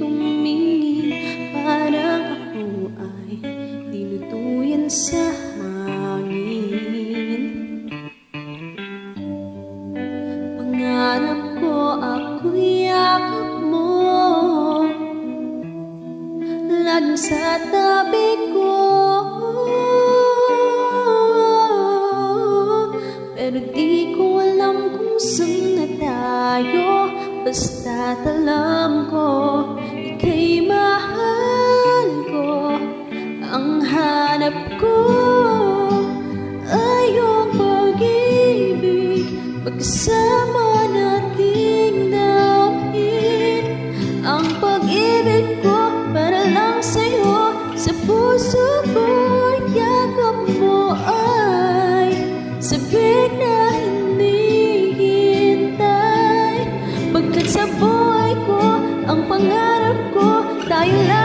tumingin, parang ako ay tinutuyan sa hangin. Pangarap ko ako'y yakap mo, laging sa tabi ko. Pero di ko alam kung saan na tayo, basta't alam ko ika'y mahal ko. Ang hanap ko ay iyong pag-ibig, magkasama nating dawin ang pag-ibig ko para lang sa'yo. Sa puso ko'y yakap mo ay sabik na hinihintay, pagkat sa buhay ko ang pangarap ko tayo lang.